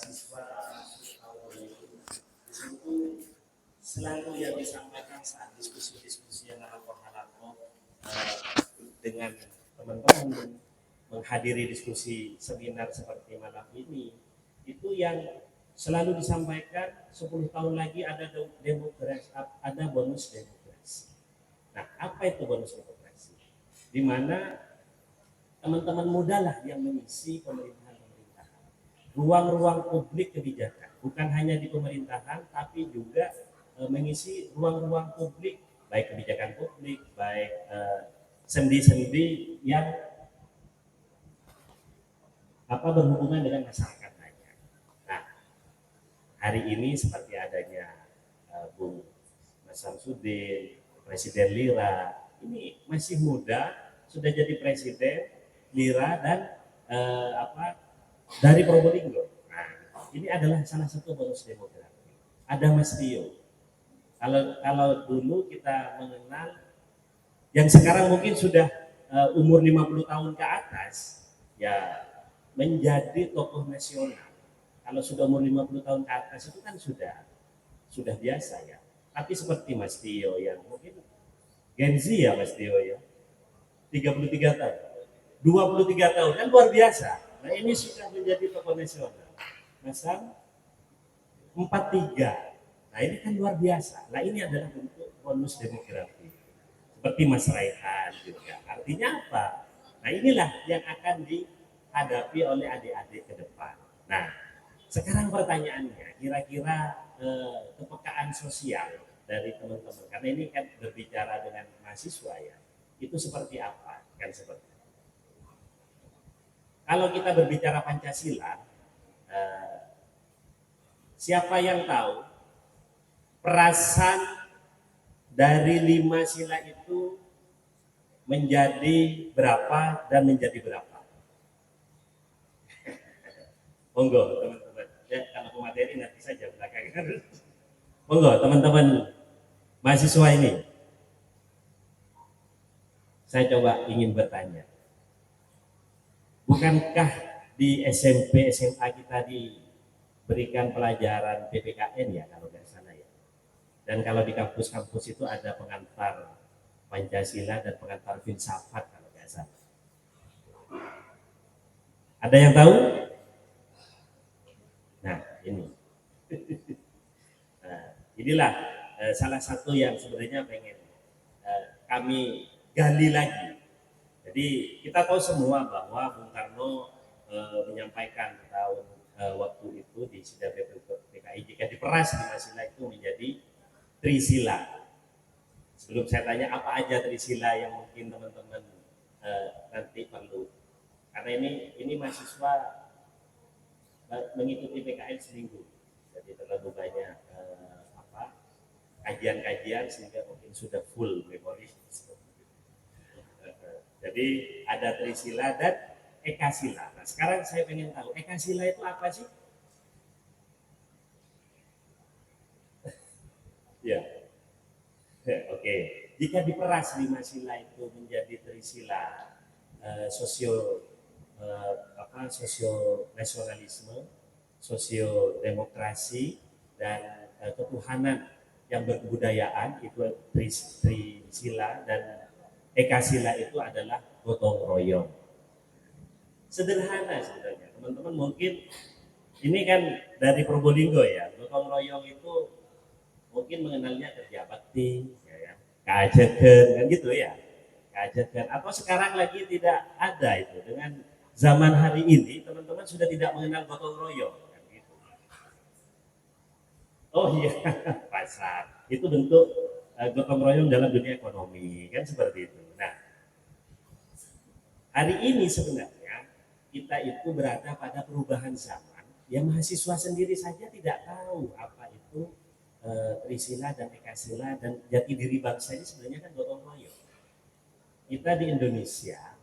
mahasiswa masuk tahun itu di situ selalu yang disampaikan saat diskusi-diskusi yang halako-halako dengan teman-teman menghadiri diskusi seminar seperti malam ini, itu yang selalu disampaikan 10 tahun lagi ada demokrasi, ada bonus demokrasi. Nah, apa itu bonus demokrasi? Di mana teman-teman muda lah yang mengisi pemerintahan-pemerintahan, ruang-ruang publik kebijakan, bukan hanya di pemerintahan, tapi juga mengisi ruang-ruang publik, baik kebijakan publik, baik sendi-sendi yang berhubungan dengan masyarakat banyak. Nah, hari ini seperti adanya Bung Mas Samsudin, Presiden Lira, ini masih muda, sudah jadi presiden Lira dan dari Probolinggo. Nah, ini adalah salah satu bonus demografi. Ada Mas Tio. Kalau dulu kita mengenal, yang sekarang mungkin sudah umur 50 tahun ke atas, ya menjadi tokoh nasional. Kalau sudah umur 50 tahun ke atas itu kan sudah biasa ya. Tapi seperti Mas Tio yang mungkin Gen Z ya Mas Tio ya, 33 tahun, 23 tahun kan luar biasa. Nah ini sudah menjadi tokoh nasional. Mas Sam 43. Nah ini kan luar biasa. Nah ini adalah bentuk bonus demografi. Seperti Mas Raihan juga. Artinya apa? Nah inilah yang akan dihadapi oleh adik-adik ke depan. Nah sekarang pertanyaannya, kira-kira kepekaan sosial dari teman-teman, karena ini kan berbicara dengan mahasiswa ya, itu seperti apa? Kan seperti kalau kita berbicara Pancasila, siapa yang tahu perasan dari 5 sila itu menjadi berapa dan menjadi berapa? Monggo teman-teman, ya kalau pemateri nanti saja belakangan. Monggo teman-teman mahasiswa ini, saya coba ingin bertanya, bukankah di SMP, SMA kita diberikan pelajaran PPKN ya kalau nggak salah ya? Dan kalau di kampus-kampus itu ada pengantar Pancasila dan pengantar filsafat kalau nggak salah. Ada yang tahu? Nah ini, nah, inilah salah satu yang sebenarnya pengen kami gali lagi. Jadi kita tahu semua bahwa Bung Karno menyampaikan tahun waktu itu di sidang PKI jika diperas 5 sila itu menjadi trisila. Sebelum saya tanya apa aja trisila yang mungkin teman-teman nanti perlu, karena ini mahasiswa mengikuti PKN seminggu, jadi terlalu banyak kajian-kajian sehingga mungkin sudah full memori. Jadi ada trisila dan ekasila. Nah sekarang saya pengen tahu ekasila itu apa sih? Ya, oke. Jika diperas 5 sila itu menjadi trisila, sosio nasionalisme, sosio demokrasi, dan ketuhanan yang berkebudayaan, itu trisila, dan ekasila itu adalah gotong royong. Sederhana sebenarnya teman-teman, mungkin ini kan dari Probolinggo ya, gotong royong itu mungkin mengenalnya kerja bakti ya, keajegan kan gitu ya, keajegan, atau sekarang lagi tidak ada itu. Dengan zaman hari ini teman-teman sudah tidak mengenal gotong royong kan gitu. Oh iya, pasar itu bentuk gotong royong dalam dunia ekonomi kan seperti itu. Nah hari ini sebenarnya kita itu berada pada perubahan zaman yang mahasiswa sendiri saja tidak tahu apa itu trisila dan ekasila, dan jati diri bangsa ini sebenarnya kan gotong royong. Kita di Indonesia,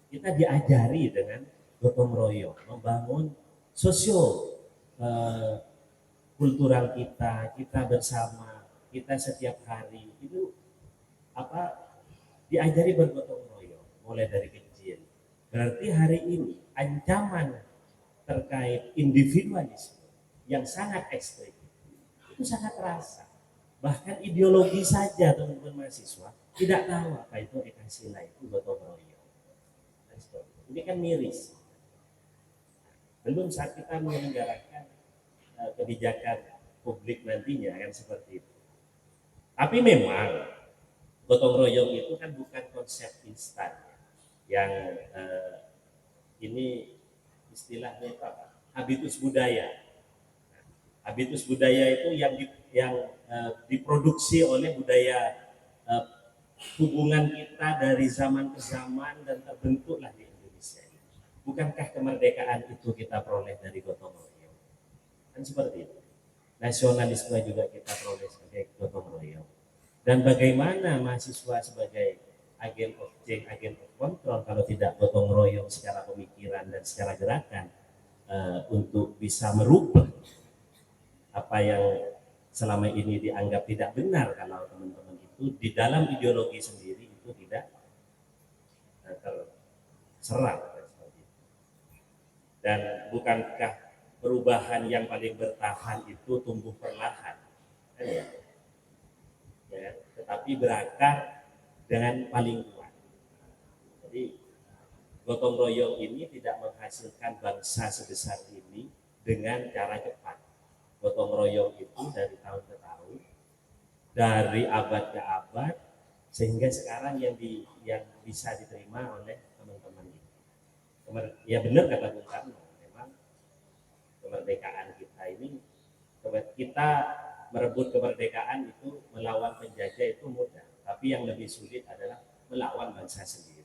kita diajari dengan gotong royong, membangun sosio kultural kita bersama, kita setiap hari itu diajari bergotong royong mulai dari kecil. Berarti hari ini ancaman terkait individualisme yang sangat ekstrim itu sangat terasa. Bahkan ideologi saja teman-teman mahasiswa tidak tahu apa itu Ekasila, itu gotong royong. Ini kan miris. Belum saat kita menyelenggarakan kebijakan publik nantinya kan seperti itu. Tapi memang gotong royong itu kan bukan konsep instan yang ini istilahnya itu apa? Habitus budaya. Habitus budaya itu yang diproduksi oleh budaya hubungan kita dari zaman ke zaman dan terbentuklah di Indonesia. Bukankah kemerdekaan itu kita peroleh dari gotong royong? Kan seperti itu. Nasionalisme juga kita peroleh sebagai gotong royong. Dan bagaimana mahasiswa sebagai agen of change, agen of control kalau tidak gotong royong secara pemikiran dan secara gerakan untuk bisa merubah apa yang selama ini dianggap tidak benar kalau teman-teman itu di dalam ideologi sendiri itu tidak terserap. Dan bukankah perubahan yang paling bertahan itu tumbuh perlahan, ya, tetapi berakar dengan paling kuat. Jadi gotong royong ini tidak menghasilkan bangsa sebesar ini dengan cara cepat. Gotong royong itu dari tahun ke tahun, dari abad ke abad, sehingga sekarang yang bisa diterima oleh teman-teman ini. Ya benar kata Bung Karno, memang kemerdekaan kita ini, kita merebut kemerdekaan itu melawan penjajah itu mudah, tapi yang lebih sulit adalah melawan bangsa sendiri.